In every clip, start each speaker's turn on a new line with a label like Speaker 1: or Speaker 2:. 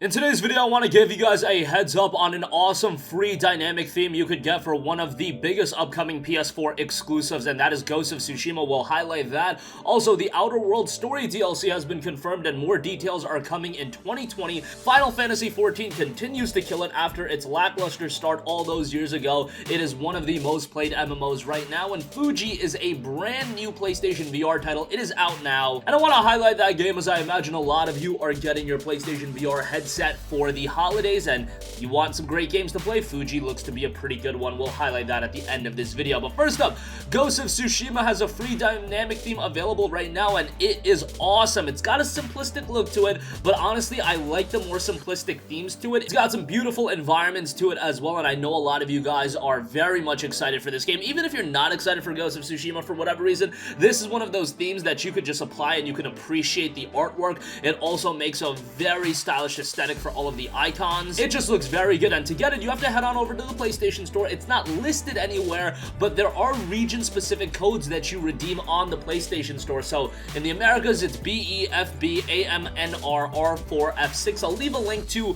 Speaker 1: In today's video, I want to give you guys a heads up on an awesome free dynamic theme you could get for one of the biggest upcoming PS4 exclusives, and that is Ghost of Tsushima. We'll highlight that. Also, the Outer Worlds story DLC has been confirmed and more details are coming in 2020. Final Fantasy XIV continues to kill it after its lackluster start all those years ago. It is one of the most played MMOs right now, and Fujii is a brand new PlayStation VR title. It is out now, and I want to highlight that game as I imagine a lot of you are getting your PlayStation VR headset for the holidays and you want some great games to play. Fujii looks to be a pretty good one. We'll highlight that at the end of this video. But first up, Ghost of Tsushima has a free dynamic theme available right now and it is awesome. It's got a simplistic look to it, but honestly I like the more simplistic themes to it. It's got some beautiful environments to it as well, and I know a lot of you guys are very much excited for this game. Even if you're not excited for Ghost of Tsushima for whatever reason, this is one of those themes that you could just apply and you can appreciate the artwork. It also makes a very stylish aesthetic for all of the icons. It just looks very good, and to get it you have to head on over to the PlayStation Store. It's not listed anywhere, but there are region specific codes that you redeem on the PlayStation Store. So in the Americas it's BEFBAMNRR4F6. I'll leave a link to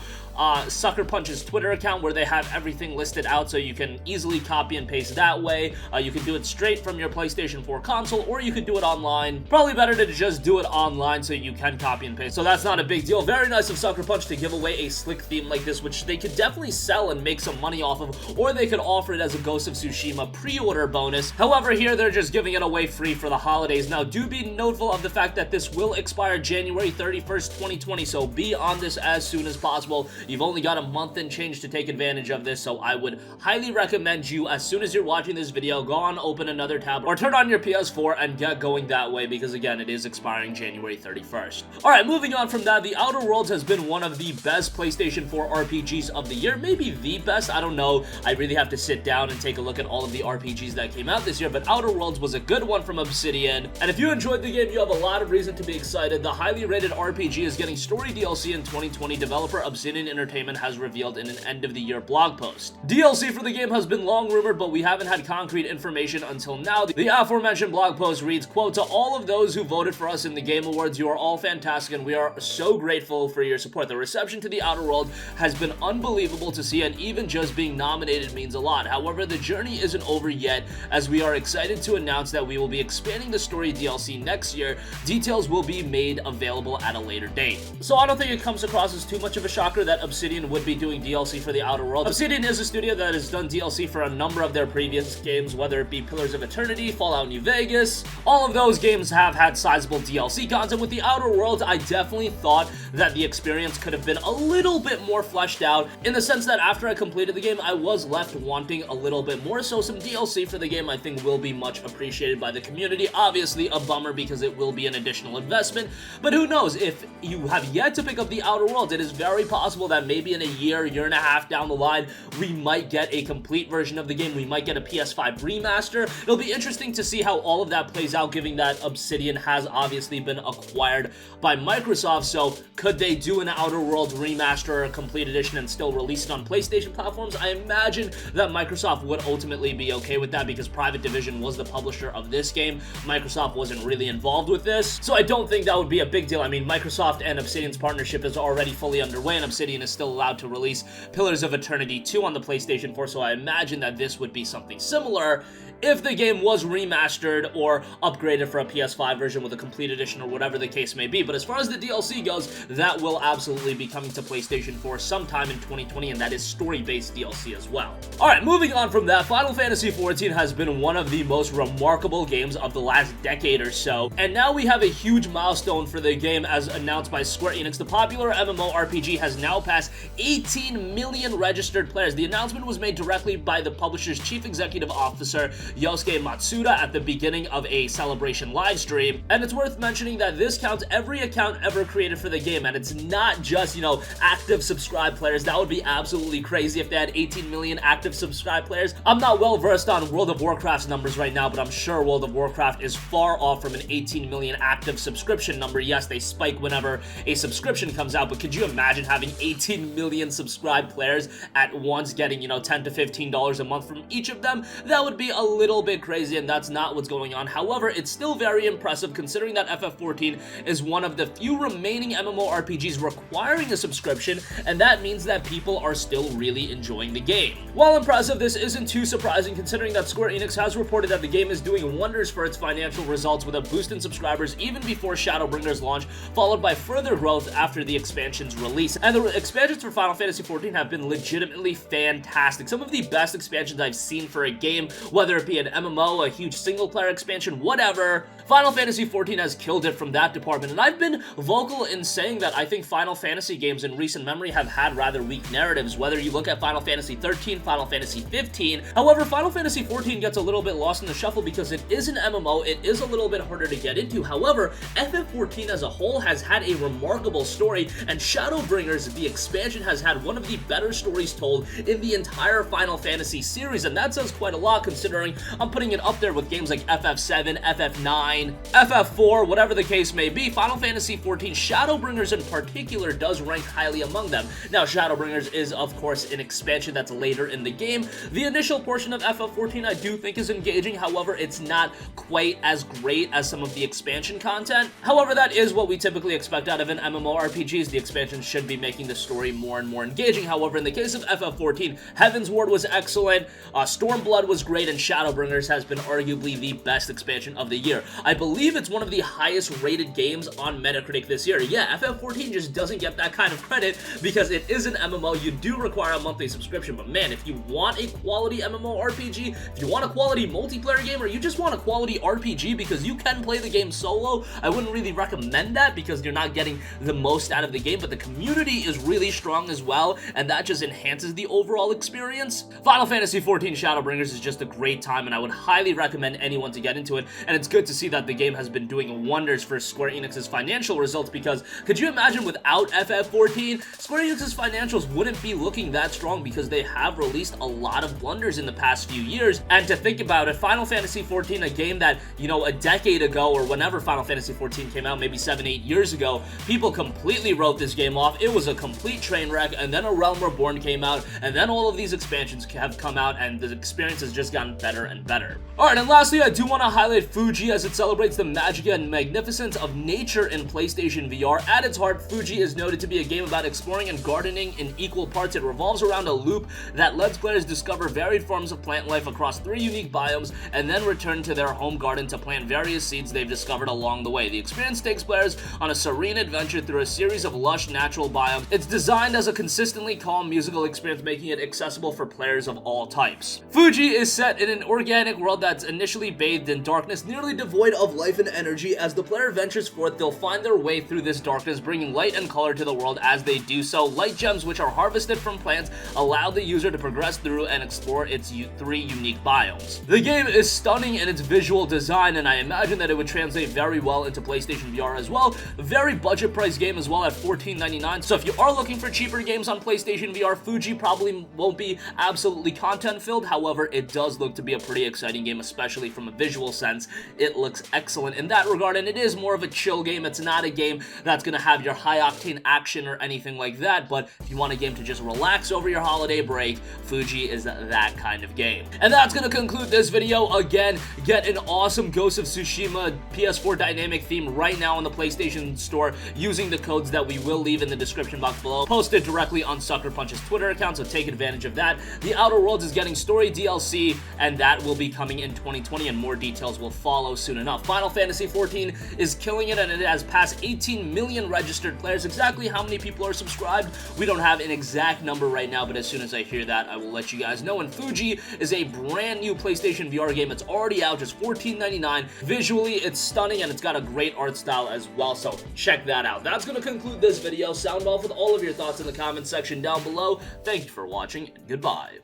Speaker 1: Sucker Punch's Twitter account where they have everything listed out so you can easily copy and paste that way. You can do it straight from your PlayStation 4 console, or you could do it online. Probably better to just do it online so you can copy and paste, so that's not a big deal. Very nice of Sucker Punch to give away a slick theme like this, which they could definitely sell and make some money off of, or they could offer it as a Ghost of Tsushima pre-order bonus. However, here they're just giving it away free for the holidays. Now, do be noteful of the fact that this will expire January 31st, 2020, so be on this as soon as possible. You've only got a month and change to take advantage of this, so I would highly recommend you, as soon as you're watching this video, go on, open another tab, or turn on your PS4 and get going that way, because again, it is expiring January 31st. Alright, moving on from that, the Outer Worlds has been one of the best PlayStation 4 RPGs of the year, maybe the best, I don't know. I really have to sit down and take a look at all of the RPGs that came out this year, but Outer Worlds was a good one from Obsidian, and if you enjoyed the game, you have a lot of reason to be excited. The highly rated RPG is getting story DLC in 2020, developer Obsidian Entertainment has revealed in an end-of-the-year blog post. DLC for the game has been long rumored, but we haven't had concrete information until now. The aforementioned blog post reads, quote, "To all of those who voted for us in the Game Awards, you are all fantastic and we are so grateful for your support. The reception to the Outer World has been unbelievable to see, and even just being nominated means a lot. However, the journey isn't over yet, as we are excited to announce that we will be expanding the story DLC next year. Details will be made available at a later date." So I don't think it comes across as too much of a shocker that Obsidian would be doing DLC for the Outer Worlds. Obsidian is a studio that has done DLC for a number of their previous games, whether it be Pillars of Eternity, Fallout New Vegas. All of those games have had sizable DLC content. With the Outer Worlds, I definitely thought that the experience could have been a little bit more fleshed out, in the sense that after I completed the game, I was left wanting a little bit more, so some DLC for the game I think will be much appreciated by the community. Obviously a bummer because it will be an additional investment, but who knows, if you have yet to pick up the Outer Worlds, it is very possible that maybe in a year and a half down the line, we might get a complete version of the game. We might get a PS5 remaster. It'll be interesting to see how all of that plays out, given that Obsidian has obviously been acquired by Microsoft. So could they do an Outer Worlds remaster or a complete edition and still release it on PlayStation platforms? I imagine that Microsoft would ultimately be okay with that, because Private Division was the publisher of this game. Microsoft wasn't really involved with this, so I don't think that would be a big deal. I mean, Microsoft and Obsidian's partnership is already fully underway, and Obsidian is still allowed to release Pillars of Eternity 2 on the PlayStation 4, so I imagine that this would be something similar if the game was remastered or upgraded for a PS5 version with a complete edition or whatever the case may be. But as far as the DLC goes, that will absolutely be coming to PlayStation 4 sometime in 2020, and that is story-based DLC as well. Alright, moving on from that, Final Fantasy XIV has been one of the most remarkable games of the last decade or so, and now we have a huge milestone for the game as announced by Square Enix. The popular MMORPG has now passed 18 million registered players. The announcement was made directly by the publisher's chief executive officer, Yosuke Matsuda, at the beginning of a celebration live stream, and it's worth mentioning that this counts every account ever created for the game, and it's not just, active subscribed players. That would be absolutely crazy if they had 18 million active subscribed players. I'm not well versed on World of Warcraft's numbers right now, but I'm sure World of Warcraft is far off from an 18 million active subscription number. Yes, they spike whenever a subscription comes out, but could you imagine having 18 18 million subscribed players at once getting, you know, $10 to $15 a month from each of them, that would be a little bit crazy, and that's not what's going on. However, it's still very impressive considering that FF14 is one of the few remaining MMORPGs requiring a subscription, and that means that people are still really enjoying the game. While impressive, this isn't too surprising considering that Square Enix has reported that the game is doing wonders for its financial results with a boost in subscribers even before Shadowbringers launch, followed by further growth after the expansion's release. And the expansions for Final Fantasy XIV have been legitimately fantastic. Some of the best expansions I've seen for a game, whether it be an MMO, a huge single-player expansion, whatever. Final Fantasy XIV has killed it from that department, and I've been vocal in saying that I think Final Fantasy games in recent memory have had rather weak narratives, whether you look at Final Fantasy XIII, Final Fantasy XV. However, Final Fantasy XIV gets a little bit lost in the shuffle because it is an MMO, it is a little bit harder to get into. However, FF14 as a whole has had a remarkable story, and Shadowbringers, the expansion, has had one of the better stories told in the entire Final Fantasy series, and that says quite a lot considering I'm putting it up there with games like FF7, FF9, FF4, whatever the case may be. Final Fantasy XIV, Shadowbringers in particular, does rank highly among them. Now, Shadowbringers is, of course, an expansion that's later in the game. The initial portion of FF14 I do think is engaging, however, it's not quite as great as some of the expansion content. However, that is what we typically expect out of an MMORPG. The expansion should be making the story more and more engaging. However, in the case of FF14, Heaven's Ward was excellent, Stormblood was great, and Shadowbringers has been arguably the best expansion of the year. I believe it's one of the highest rated games on Metacritic this year. Yeah, FF14 just doesn't get that kind of credit because it is an MMO. You do require a monthly subscription, but man, if you want a quality MMORPG, if you want a quality multiplayer game, or you just want a quality RPG because you can play the game solo, I wouldn't really recommend that because you're not getting the most out of the game, but the community is really strong as well, and that just enhances the overall experience. Final Fantasy XIV Shadowbringers is just a great time, and I would highly recommend anyone to get into it, and it's good to see that the game has been doing wonders for Square Enix's financial results, because could you imagine without FF14, Square Enix's financials wouldn't be looking that strong because they have released a lot of blunders in the past few years. And to think about it, Final Fantasy XIV, a game that, you know, a decade ago or whenever Final Fantasy XIV came out, maybe 7-8 years ago, people completely wrote this game off. It was a complete train wreck, and then A Realm Reborn came out, and then all of these expansions have come out, and the experience has just gotten better and better. Alright, and lastly, I do want to highlight Fujii as it celebrates the magic and magnificence of nature in PlayStation VR. At its heart, Fujii is noted to be a game about exploring and gardening in equal parts. It revolves around a loop that lets players discover varied forms of plant life across 3 unique biomes and then return to their home garden to plant various seeds they've discovered along the way. The experience takes players on a serene adventure through a series of lush natural biomes. It's designed as a consistently calm musical experience, making it accessible for players of all types. Fujii is set in an organic world that's initially bathed in darkness, nearly devoid of life and energy. As the player ventures forth, they'll find their way through this darkness, bringing light and color to the world. As they do so, light gems, which are harvested from plants, allow the user to progress through and explore its 3 unique biomes. The game is stunning in its visual design, and I imagine that it would translate very well into PlayStation VR as well. A very budget price game as well at $14.99, so if you are looking for cheaper games on PlayStation VR, Fujii probably won't be absolutely content-filled. However, it does look to be a pretty exciting game, especially from a visual sense. It looks excellent in that regard, and it is more of a chill game. It's not a game that's going to have your high-octane action or anything like that, but if you want a game to just relax over your holiday break, Fujii is that kind of game. And that's going to conclude this video. Again, get an awesome Ghost of Tsushima PS4 dynamic theme right now on the PlayStation Store using the codes that we will leave in the description box below, posted directly on Sucker Punch's Twitter account, so take advantage of that. The Outer Worlds is getting story DLC, and that will be coming in 2020, and more details will follow soon enough. Final Fantasy XIV is killing it, and it has passed 18 million registered players. Exactly how many people are subscribed, we don't have an exact number right now, but as soon as I hear that, I will let you guys know. And Fujii is a brand new PlayStation VR game. It's already out, just $14.99. Visually, it's stunning, and it's got a great art style as well, so check that out. That's going to conclude this video. Sound off with all of your thoughts in the comment section down below. Thank you for watching, and goodbye.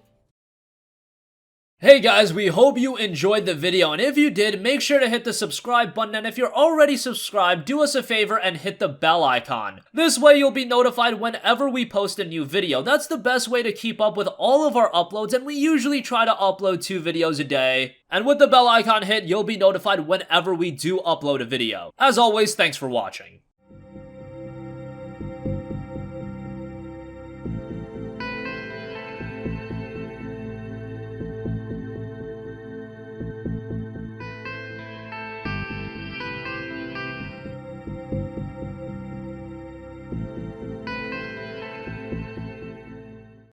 Speaker 1: Hey guys, we hope you enjoyed the video, and if you did, make sure to hit the subscribe button, and if you're already subscribed, do us a favor and hit the bell icon. This way you'll be notified whenever we post a new video. That's the best way to keep up with all of our uploads, and we usually try to upload 2 videos a day. And with the bell icon hit, you'll be notified whenever we do upload a video. As always, thanks for watching.